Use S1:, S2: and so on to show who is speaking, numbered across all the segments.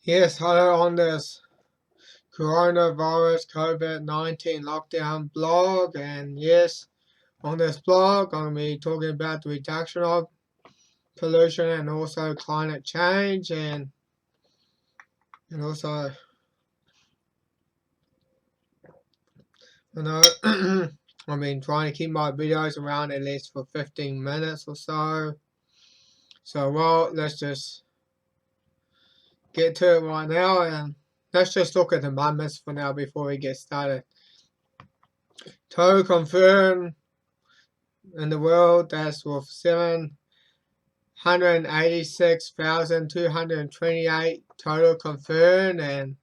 S1: Yes, hello on this coronavirus COVID-19 lockdown blog, and yes, on this blog I'm going to be talking about the reduction of pollution and also climate change and also I've been trying to keep my videos around at least for 15 minutes or so. So well, let's just get to it right now, and let's just look at the numbers for now before we get started. Total confirmed in the world, that's with 786,228 total confirmed, and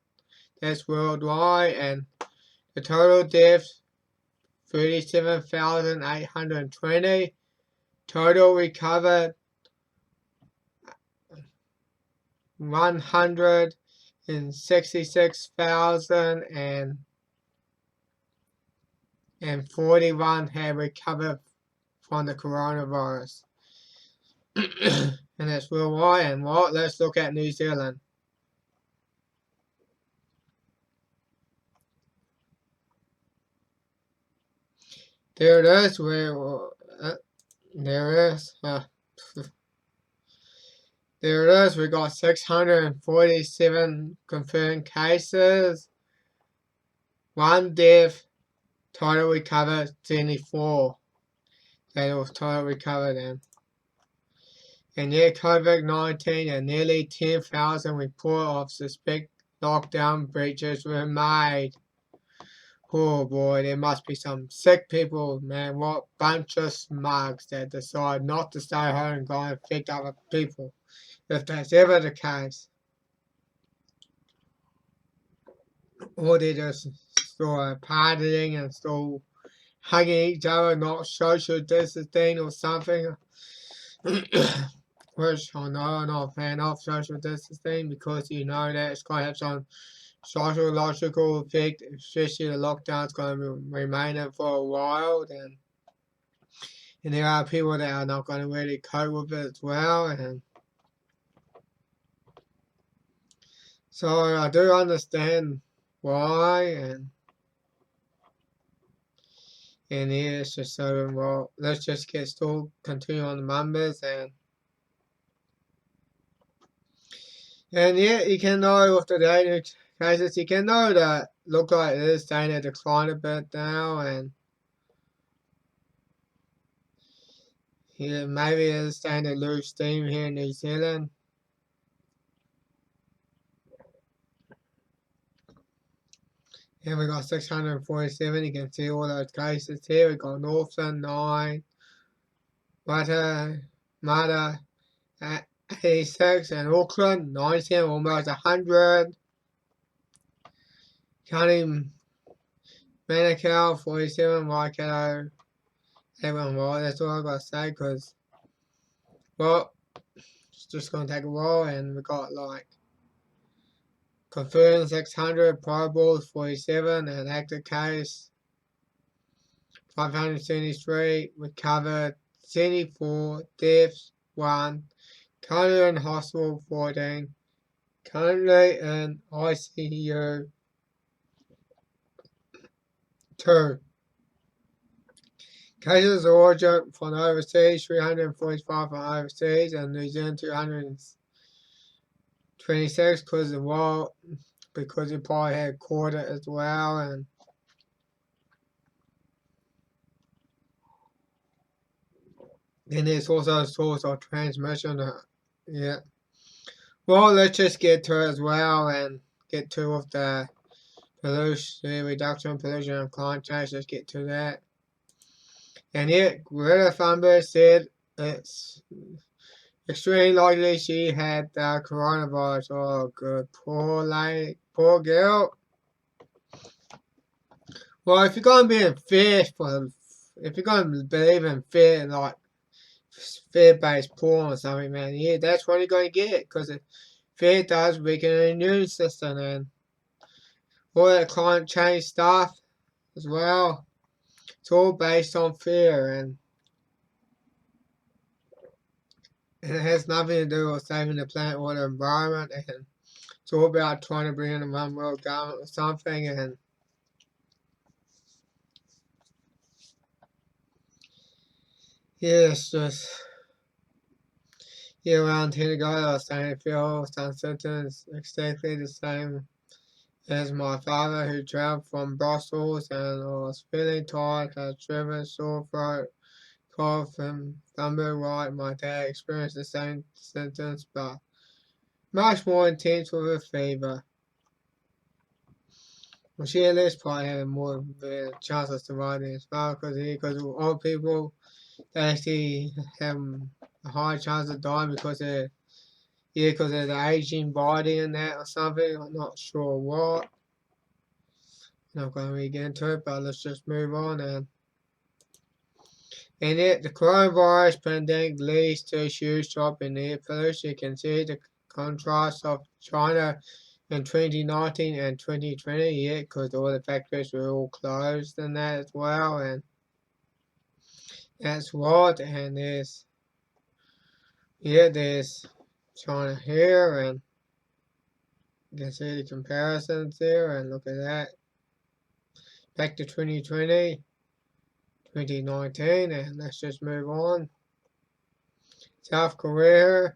S1: that's worldwide, and the total deaths 37,820, total recovered 166,041 have recovered from the coronavirus. And that's worldwide. And well, let's look at New Zealand. There it is. There it is. There it is. We got 647 confirmed cases, 1 death, total recovered 74. That was total recovered. And yeah, COVID-19 and nearly 10,000 reports of suspect lockdown breaches were made. Oh boy, there must be some sick people, man. What bunch of smugs that decide not to stay home and go and infect other people, if that's ever the case. Or they just start partying and still hugging each other, not social distancing or something. Which I know I'm not a fan of social distancing, because you know that it's going to have some sociological effect, especially the lockdown's going to remain in for a while. And there are people that are not going to really cope with it as well. And so I do understand why. And yeah, it's just so, well, let's just continue on the numbers. And yeah, you can know with the data cases, you can know that look like it is starting to decline a bit now, and yeah, maybe it is starting to lose steam here in New Zealand. And we got 647. You can see all those cases here. We got Northland 9, Mata 86, and Auckland 97, almost 100. County Manukau 47, Waikato 81. Well, that's all I gotta say, because well, it's just gonna take a while. And we got like confirmed 600, probables 47, and active case 573, recovered 74, deaths 1, currently in hospital 14, currently in ICU 2. Cases of origin from overseas 345 from overseas, and New Zealand 226 because of war, because it probably had quarter as well. And there's also a source of transmission. Yeah. Well, let's just get to it as well and get to with the pollution, reduction, pollution, and climate change. Let's get to that. And yet, Greta Thunberg said it's extremely likely she had the coronavirus. Oh, good. Poor lady. Poor girl. Well, if you're going to be in fear if you're going to believe in fear, like fear-based porn or something, man, yeah, that's what you're going to get, because fear does weaken the immune system, and all that climate change stuff as well. It's all based on fear, and it has nothing to do with saving the planet or the environment. And It's all about trying to bring in a one world government or something, and yeah, it's just around 10 ago I was starting to feel some symptoms exactly the same as my father who travelled from Brussels, and I was feeling tired, had driven, sore throat, cough and thumber right. My dad experienced the same symptoms but much more intense with a fever. Well, she at least probably had more of a chance of surviving as well because old people they actually have a higher chance of dying because of the aging body and that or something. I'm not sure what. I'm not going to really get into it, but let's just move on. And in it, the coronavirus pandemic leads to a huge drop in air pollution. You can see the contrast of China in 2019 and 2020, yeah, because all the factories were all closed and that as well. And that's what. And there's China here, and you can see the comparisons there, and look at that. Back to 2020, 2019, and let's just move on. South Korea,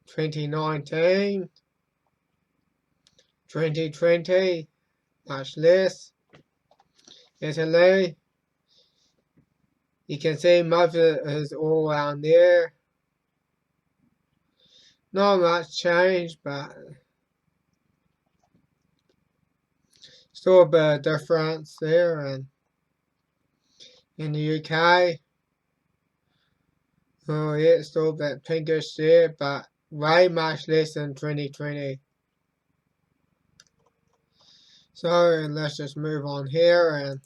S1: 2019, 2020, much less. Italy, you can see most of it is all around there. Not much change, but still a bit of difference there. And in the UK, oh yeah, it's still a bit pinkish there, but way much less than 2020. So let's just move on here,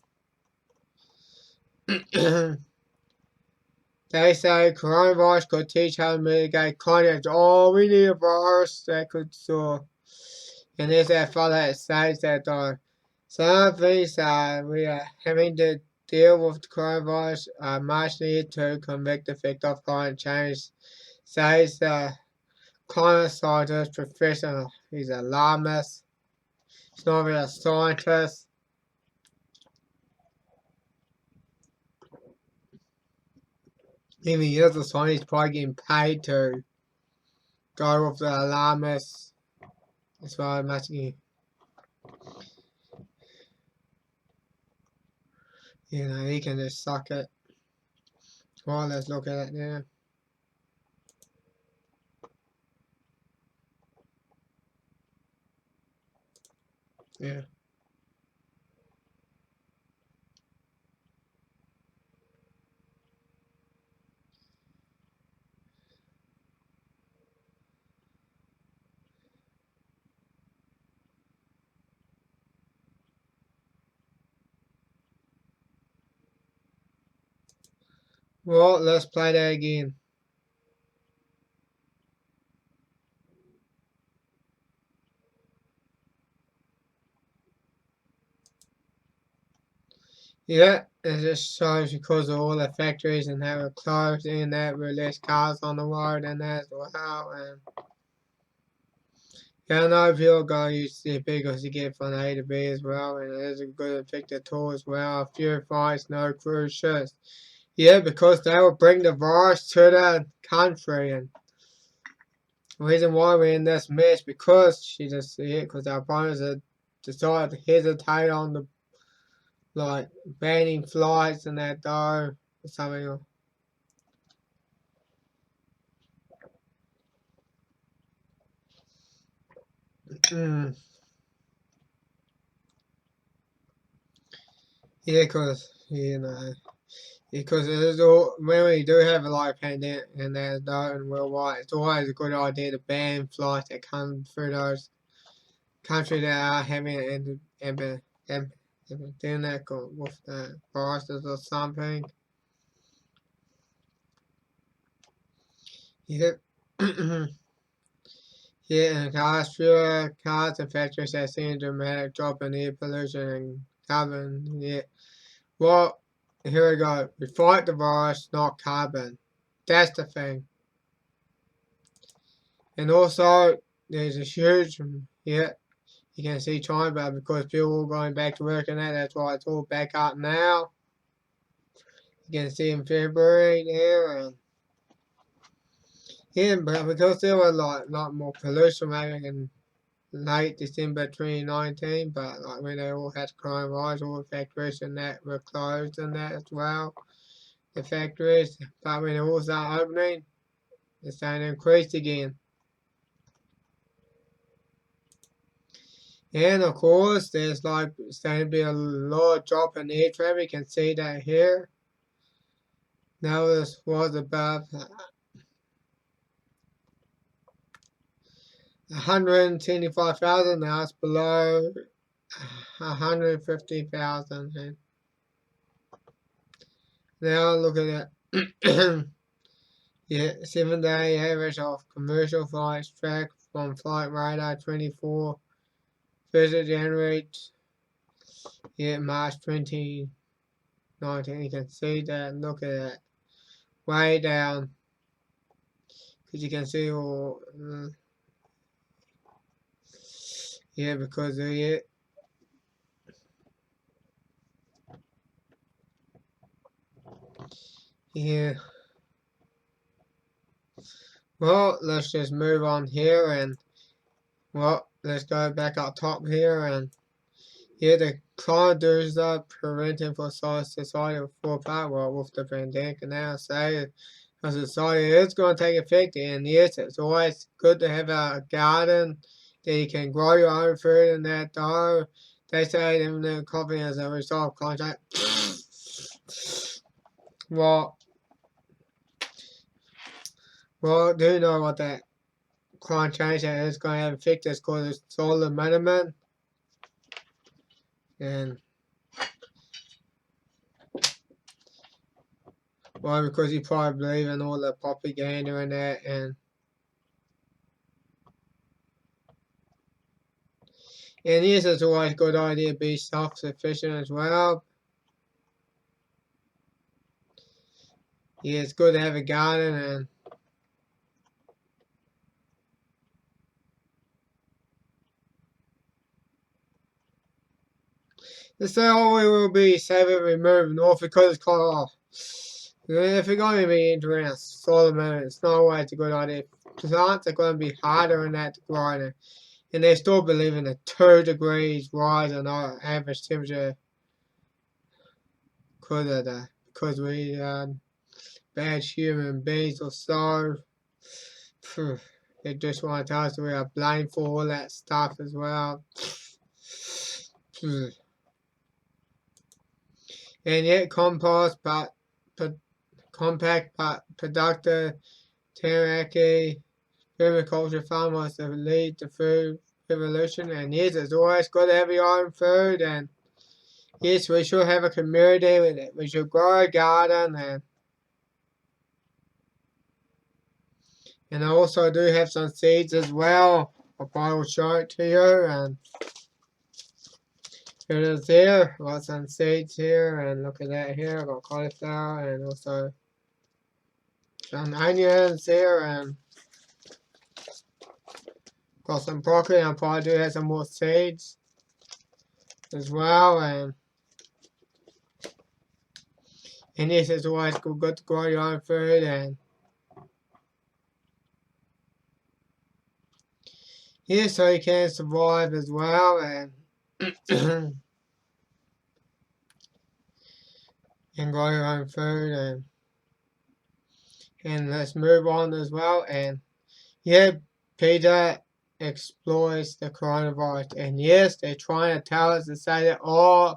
S1: and they say coronavirus could teach how to mitigate climate. Oh, we need a virus that could soar. And there's that fellow that says that some things we are having to deal with coronavirus are much needed to combat the effect of climate change, says the climate scientist professor. He's an alarmist. He's not really a scientist. Even he is a scientist, probably getting paid to go with the alarmists. That's why I'm asking he can just suck it. Well, let's look at it now. Yeah. Well, let's play that again. Yeah, it just shows because of all the factories and how it closed and that were less cars on the road and that as well. And yeah, I know people go use the because you get from A to B as well, and it is a good effective tool as well. Few flights, no cruise ships. Yeah, because they will bring the virus to the country, and the reason why we're in this mess because she just because our opponents have decided to hesitate on the like banning flights and that though or something. Mm. Yeah, because it is all, when we do have a live pandemic and there's done worldwide, it's always a good idea to ban flights that come through those countries that are having an epidemic or with viruses or something. Yeah. Yeah, and cars and factories have seen a dramatic drop in air pollution and carbon. Yeah. Well, here we go. We fight the virus, not carbon. That's the thing. And also, there's a huge, yeah, you can see China, but because people are going back to work and that's why it's all back up now. You can see in February there, and yeah, but because there was lot more pollution maybe in late December 2019, but like when they all had coronavirus, all the factories and that were closed and that as well, the factories, but when they all start opening, it's starting to increase again. And of course, there's like starting to be a lot drop in air traffic. You can see that here. Now this was above 125,000. Now it's below 150,000. And now look at that. Yeah, 7-day average of commercial flights tracked from Flight Radar 24, 1st of January, March 2019. You can see that. Look at that. Way down. Because you can see all. Yeah, because of it. Yeah. Well, let's just move on here and, well, let's go back up top here and, yeah, the conduits are preventing for society for part, well, with the pandemic and now say a society is going to take effect, and yes, it's always good to have a garden that you can grow your own food and that though. They say in the coffee as a result of contact. Well, do you know what that climate change that is going to have effect? It's called the solar minimum. And well, because you probably believe in all the propaganda and that, and yes, it's always a good idea to be self-sufficient as well. Yeah, it's good to have a garden and they say, oh, we will be saving removing off because it's kind of, if you're going to be entering a solar minimum, it's not always a good idea. Plants are going to be harder in that to grow, and they still believe in a 2 degrees rise in our average temperature because we bad human beings or so. They just want to tell us we are blamed for all that stuff as well. And yet compact but productive T.M.K. permaculture farmers that lead the food revolution. And yes, it's always good to have your own food, and yes, we should have a community with it. We should grow a garden, and I also do have some seeds as well. I will show it to you, and here it is here. I've got some seeds here, and look at that here. I've got cauliflower and also some onions here, and got some broccoli. I probably do have some more seeds as well, and yes, it's always good to grow your own food, and yeah, so you can survive as well, and and grow your own food, and let's move on as well. And yeah, Peter exploits the coronavirus, and yes, they're trying to tell us to say that, oh,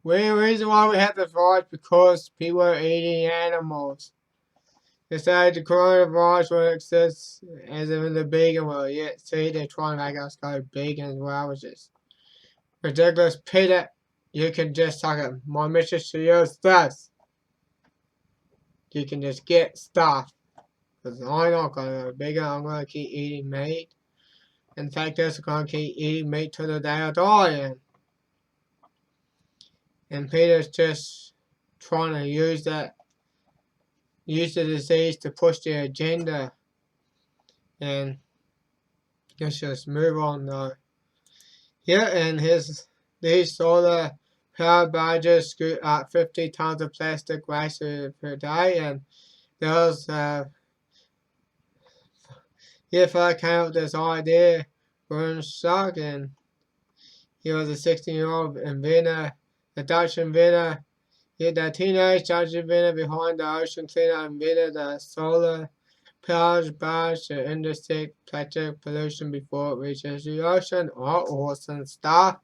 S1: the reason why we have the virus because people are eating animals. They say the coronavirus will exist as in the vegan world. Yeah, see, they're trying to make us go vegan as well, which is ridiculous. Peter, you can just suck it. My message to you is this. You can just get stuff. Because I'm not going to go vegan. I'm going to keep eating meat. In fact, I'm going to keep eating meat till the day I die. And Peter's just trying to use the disease to push their agenda. And Let's just move on though. Yeah, and these solar power barges scoot out 50 tons of plastic waste per day, and there was I came up with this idea for Shark, and he was a 16-year-old inventor, a Dutch inventor. The teenage Dutch inventor behind the ocean cleaner invented a solar powered barge to intersect plastic pollution before it reaches the ocean. Oh, awesome stuff.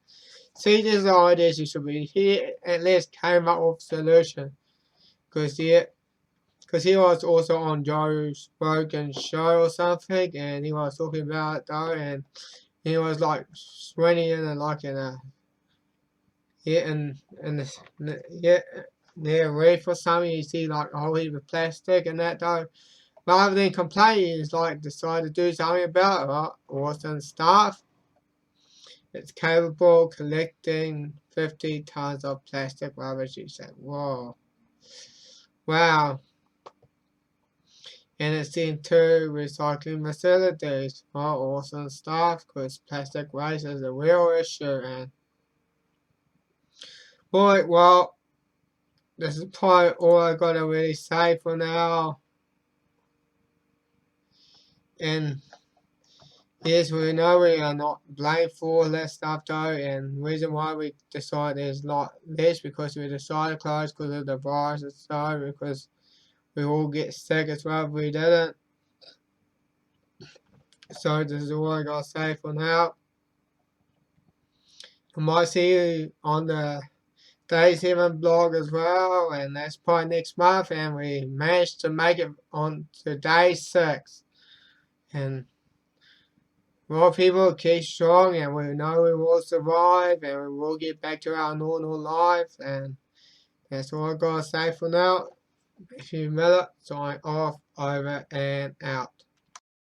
S1: See, these are ideas you should be here. At least came up with a solution. Because he was also on Joe Rogan's show or something, and he was talking about it though, and he was like swimming in and like in a yeah, yeah, near a reef or something. You see like a whole heap of plastic and that though. Rather than complain, he's like decided to do something about it. Right? Awesome stuff. It's capable of collecting 50 tons of plastic rubbish. He said, "Whoa, wow." And it's in two recycling facilities. Oh, awesome stuff, because plastic waste is a real issue. And, boy, well, this is probably all I gotta really say for now. And yes, we know we are not blamed for all that stuff though, and the reason why we decided there's not this because we decided to close because of the virus and so because we all get sick as well if we didn't. So this is all I gotta say for now. I might see you on the Day 7 blog as well, and that's probably next month, and we managed to make it on to day 6. And more people keep strong, and we know we will survive, and we will get back to our normal life, and that's all I gotta say for now. If you Miller, sign off, over and out.